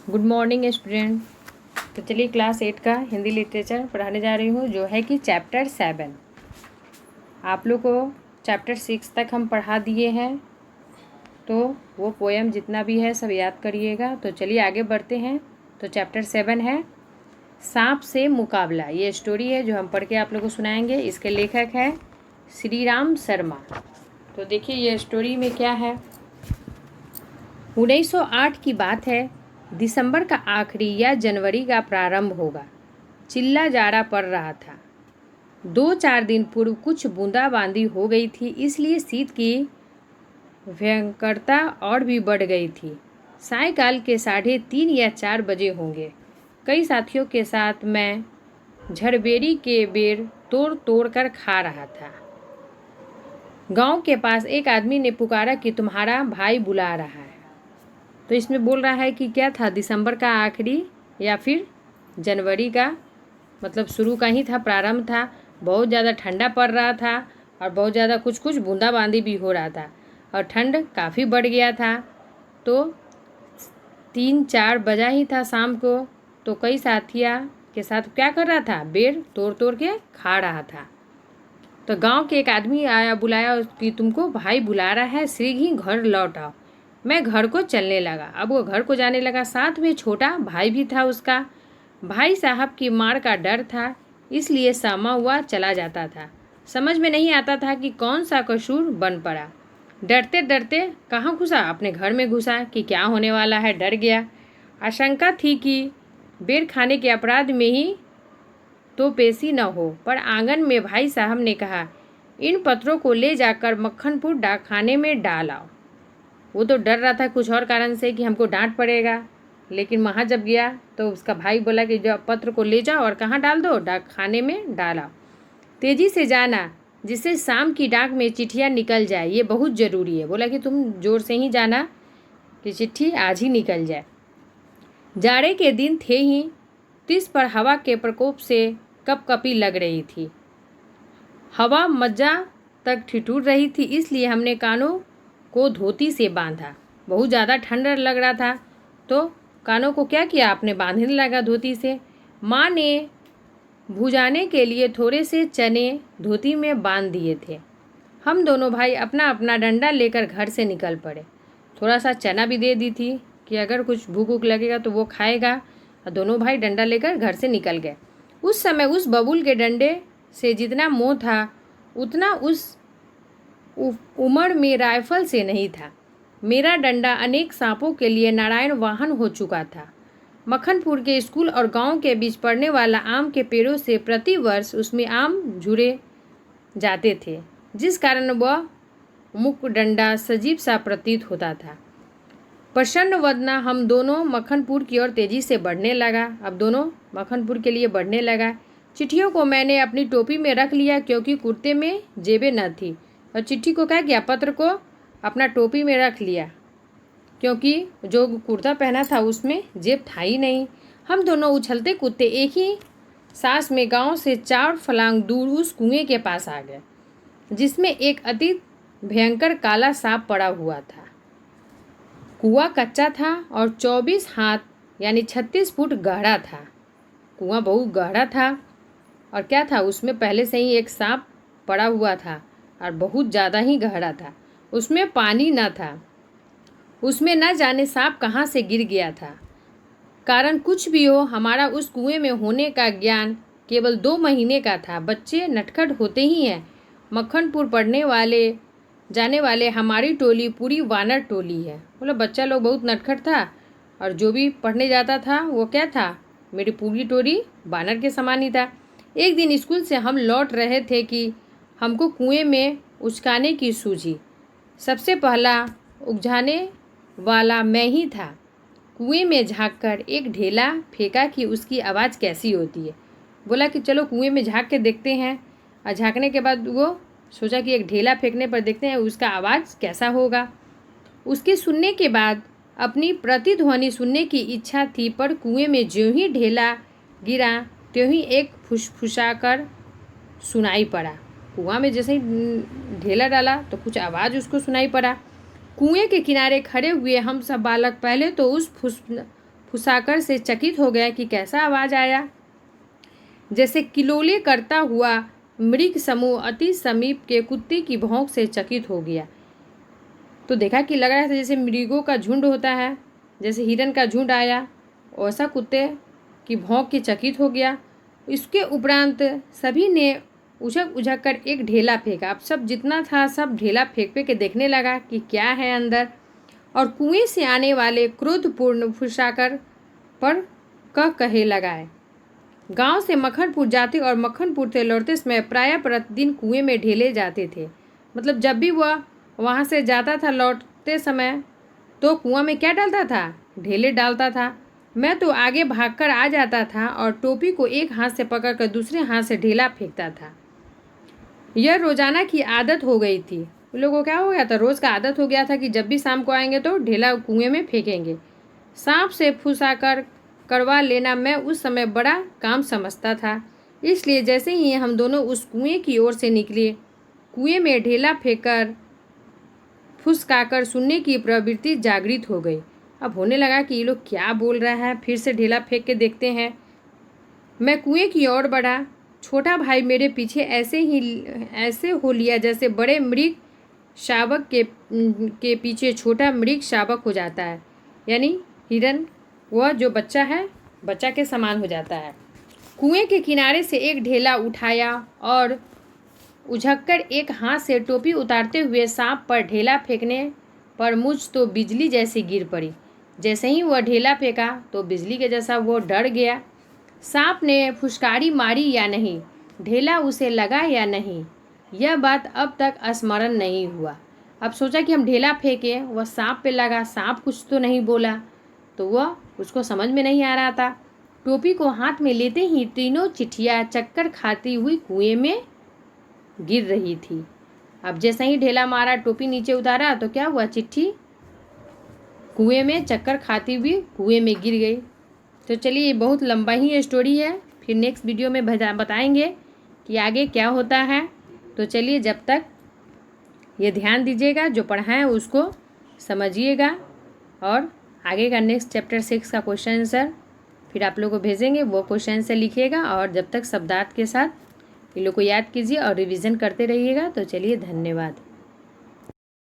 Good morning student. तो चलिए class 8 का हिंदी लिटरेचर पढ़ाने जा रही हूँ, जो है कि चैप्टर 7। आप लोग को चैप्टर 6 तक हम पढ़ा दिए हैं, तो वो पोएम जितना भी है सब याद करिएगा। तो चलिए आगे बढ़ते हैं। तो चैप्टर 7 है सांप से मुकाबला। ये स्टोरी है जो हम पढ़ के आप लोग को सुनाएंगे। इसके लेखक है श्री राम शर्मा। तो देखिए ये स्टोरी में क्या है। 1908 की बात है। दिसंबर का आखिरी या जनवरी का प्रारंभ होगा। चिल्ला जाड़ा पड़ रहा था। 2-4 दिन पूर्व कुछ बूंदाबांदी हो गई थी, इसलिए शीत की भयंकरता और भी बढ़ गई थी। सायकाल के 3:30 या 4 बजे होंगे। कई साथियों के साथ मैं झड़बेरी के बेर तोड़ तोड़ कर खा रहा था। गांव के पास एक आदमी ने पुकारा कि तुम्हारा भाई बुला रहा है। तो इसमें बोल रहा है कि क्या था, दिसंबर का आखिरी या फिर जनवरी का मतलब शुरू का ही था, प्रारंभ था। बहुत ज़्यादा ठंडा पड़ रहा था और बहुत ज़्यादा कुछ कुछ बूंदाबांदी भी हो रहा था और ठंड काफ़ी बढ़ गया था। तो 3-4 बजा ही था शाम को। तो कई साथिया के साथ क्या कर रहा था, बेर तोड़ तोड़ के खा रहा था। तो गांव के एक आदमी आया, बुलाया कि तुमको भाई बुला रहा है, शीघ्र ही घर लौट आओ। मैं घर को चलने लगा। अब वो घर को जाने लगा। साथ में छोटा भाई भी था उसका। भाई साहब की मार का डर था, इसलिए सामा हुआ चला जाता था। समझ में नहीं आता था कि कौन सा कसूर बन पड़ा। डरते डरते कहाँ घुसा, अपने घर में घुसा कि क्या होने वाला है। डर गया। आशंका थी कि बेर खाने के अपराध में ही तो पेशी न हो। पर आंगन में भाई साहब ने कहा, इन पत्रों को ले जाकर मक्खनपुर डाकखाने में डाल आओ। वो तो डर रहा था कुछ और कारण से कि हमको डांट पड़ेगा, लेकिन वहाँ जब गया तो उसका भाई बोला कि जो पत्र को ले जाओ और कहाँ डाल दो, डाकखाने में डाला। तेज़ी से जाना, जिससे शाम की डाक में चिट्ठियाँ निकल जाए, ये बहुत ज़रूरी है। बोला कि तुम जोर से ही जाना कि चिट्ठी आज ही निकल जाए। जाड़े के दिन थे ही, 30 पर हवा के प्रकोप से कपकपी लग रही थी। हवा मज्जा तक ठिठुर रही थी, इसलिए हमने कानों को धोती से बांधा। बहुत ज़्यादा ठंड लग रहा था, तो कानों को क्या किया, आपने बांधने लगा धोती से। माँ ने भुजाने के लिए थोड़े से चने धोती में बांध दिए थे। हम दोनों भाई अपना अपना डंडा लेकर घर से निकल पड़े। थोड़ा सा चना भी दे दी थी कि अगर कुछ भूख वूख लगेगा तो वो खाएगा। और दोनों भाई डंडा लेकर घर से निकल गए। उस समय उस बबूल के डंडे से जितना मोह था, उतना उस उमर में राइफल से नहीं था। मेरा डंडा अनेक सांपों के लिए नारायण वाहन हो चुका था। मक्खनपुर के स्कूल और गांव के बीच पड़ने वाला आम के पेड़ों से प्रति वर्ष उसमें आम झुरे जाते थे, जिस कारण वह मुक डंडा सजीव सा प्रतीत होता था। प्रसन्न वदना हम दोनों मक्खनपुर की ओर तेजी से बढ़ने लगा। अब दोनों मक्खनपुर के लिए बढ़ने लगा। चिट्ठियों को मैंने अपनी टोपी में रख लिया, क्योंकि कुर्ते में जेबें न थी। और चिट्ठी को क्या किया, पत्र को अपना टोपी में रख लिया, क्योंकि जो कुर्ता पहना था उसमें जेब था ही नहीं। हम दोनों उछलते कूदते एक ही सांस में गांव से 4 फलांग दूर उस कुएं के पास आ गए, जिसमें एक अति भयंकर काला सांप पड़ा हुआ था। कुआं कच्चा था और 24 हाथ यानी 36 फुट गहरा था। कुआं बहुत गहरा था और क्या था, उसमें पहले से ही एक सांप पड़ा हुआ था और बहुत ज़्यादा ही गहरा था। उसमें पानी न था। उसमें न जाने सांप कहाँ से गिर गया था। कारण कुछ भी हो, हमारा उस कुएं में होने का ज्ञान केवल 2 महीने का था। बच्चे नटखट होते ही हैं। मक्खनपुर पढ़ने वाले जाने वाले हमारी टोली पूरी वानर टोली है। बोला बच्चा लोग बहुत नटखट था, और जो भी पढ़ने जाता था वो क्या था, मेरी पूरी टोली वानर के समान ही था। एक दिन स्कूल से हम लौट रहे थे कि हमको कुएं में उचकाने की सूझी। सबसे पहला उकझाने वाला मैं ही था। कुएं में झांककर एक ढेला फेंका कि उसकी आवाज़ कैसी होती है। बोला कि चलो कुएं में झांक के देखते हैं। और झांकने के बाद वो सोचा कि एक ढेला फेंकने पर देखते हैं उसका आवाज़ कैसा होगा। उसके सुनने के बाद अपनी प्रतिध्वनि सुनने की इच्छा थी, पर कुएं में ज्यों ही ढेला गिरा त्यों ही एक फुसफुसाकर सुनाई पड़ा। कुआं में जैसे ही ढेला डाला तो कुछ आवाज़ उसको सुनाई पड़ा। कुएं के किनारे खड़े हुए हम सब बालक पहले तो उस फुसाकर से चकित हो गया कि कैसा आवाज़ आया। जैसे किलोले करता हुआ मृग समूह अति समीप के कुत्ते की भौंक से चकित हो गया। तो देखा कि लग रहा था जैसे मृगों का झुंड होता है, जैसे हिरन का झुंड आया, वैसा कुत्ते की भौंक के चकित हो गया। इसके उपरांत सभी ने उछक उछक कर एक ढेला फेंका। अब सब जितना था सब ढेला फेंक के देखने लगा कि क्या है अंदर। और कुएं से आने वाले क्रोधपूर्ण फुसाकर पर कहे लगाए। गांव से मक्खनपुर जाते और मक्खनपुर से लौटते समय प्रायः प्रतिदिन कुएं में ढेले जाते थे। मतलब जब भी वह वहाँ से जाता था लौटते समय तो कुआं में क्या डालता था? ढेले डालता था। मैं तो आगे भागकर आ जाता था और टोपी को एक हाथ से पकड़कर दूसरे हाथ से ढेला फेंकता था। यह रोजाना की आदत हो गई थी। उन लोगों को क्या हो गया था? रोज़ का आदत हो गया था कि जब भी शाम को आएंगे तो ढेला कुएं में फेंकेंगे। सांप से फुसाकर करवा लेना मैं उस समय बड़ा काम समझता था। इसलिए जैसे ही हम दोनों उस कुएं की ओर से निकले, कुएं में ढेला फेंककर फुसकाकर सुनने की प्रवृत्ति जागृत हो गई। अब होने लगा कि ये लोग क्या बोल रहा है, फिर से ढेला फेंक के देखते हैं। मैं कुएं की ओर बढ़ा। छोटा भाई मेरे पीछे ऐसे हो लिया जैसे बड़े मृग शावक के पीछे छोटा मृग शावक हो जाता है, यानी हिरन वह जो बच्चा है बच्चा के समान हो जाता है। कुएं के किनारे से एक ढेला उठाया और उझककर एक हाथ से टोपी उतारते हुए सांप पर ढेला फेंकने पर मुझ तो बिजली जैसी गिर पड़ी। जैसे ही वह ढेला फेंका तो बिजली के जैसा वो डर गया। सांप ने फुसकारी मारी या नहीं, ढेला उसे लगा या नहीं, यह बात अब तक स्मरण नहीं हुआ। अब सोचा कि हम ढेला फेंके, वह सांप पे लगा, सांप कुछ तो नहीं बोला, तो वह उसको समझ में नहीं आ रहा था। टोपी को हाथ में लेते ही तीनों चिट्ठियाँ चक्कर खाती हुई कुएं में गिर रही थी। अब जैसे ही ढेला मारा, टोपी नीचे उतारा तो क्या हुआ? चिट्ठी कुएं में चक्कर खाती हुई कुएं में गिर गई। तो चलिए, बहुत लंबा ही ये स्टोरी है, फिर नेक्स्ट वीडियो में बताएंगे कि आगे क्या होता है। तो चलिए, जब तक ये ध्यान दीजिएगा, जो पढ़ा है उसको समझिएगा और आगे का नेक्स्ट चैप्टर 6 का क्वेश्चन आंसर फिर आप लोगों को भेजेंगे, वो क्वेश्चन आंसर लिखिएगा। और जब तक शब्दार्थ के साथ इन लोग को याद कीजिए और रिवीजन करते रहिएगा। तो चलिए, धन्यवाद।